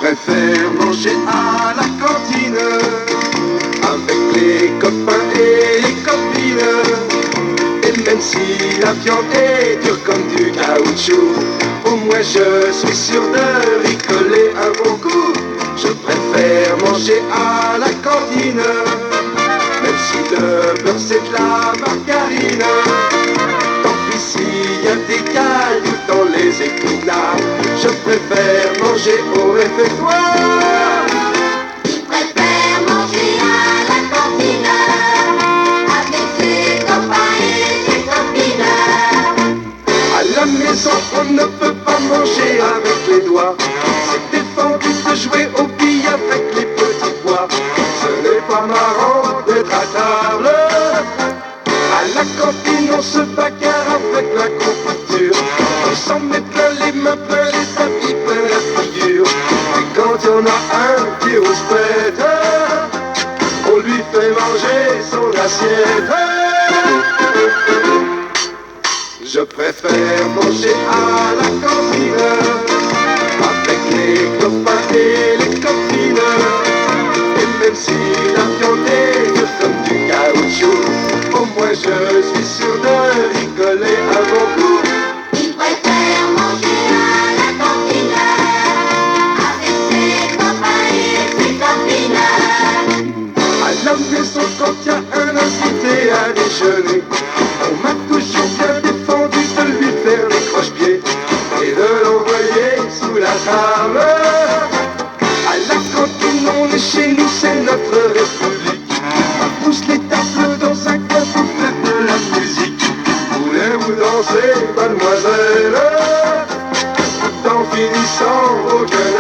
préfère manger à la cantine avec les copains et les copines. Et même si la viande est dure comme du caoutchouc, au moins je suis sûr de rigoler un bon coup. Je préfère manger à la cantine, même si le beurre c'est de la margarine. Tant pis s'il y a des cailloux dans les épinards, je préfère manger au réfectoire. Préfère manger à la cantine avec ses copains et ses copines. À la maison on ne peut pas manger avec les doigts. C'est défendu de jouer au billes avec les petits pois. Ce n'est pas marrant d'être à table. À la cantine on se bagarre avec la confiture. On s'en met plein les mains, plein les tapis, plein la figure. Et quand il y en a un qui ose pète, on lui fait manger son assiette. Je préfère manger à la cantine avec les copains et les copines. Et même si la viande est dure comme du caoutchouc, au moins je suis sûr de rigoler un bon coup. Il préfère manger à la cantine avec ses copains et ses copines. À la maison quand il y a un invité à déjeuner, on m'a toujours bien défendu de lui faire les croche-pieds et de l'envoyer sous la table. À la cantine on est chez nous, c'est notre république. On pousse les tables dans un coin pour faire de la musique. Voulez-vous danser, mademoiselle, tout en finissant au gueule.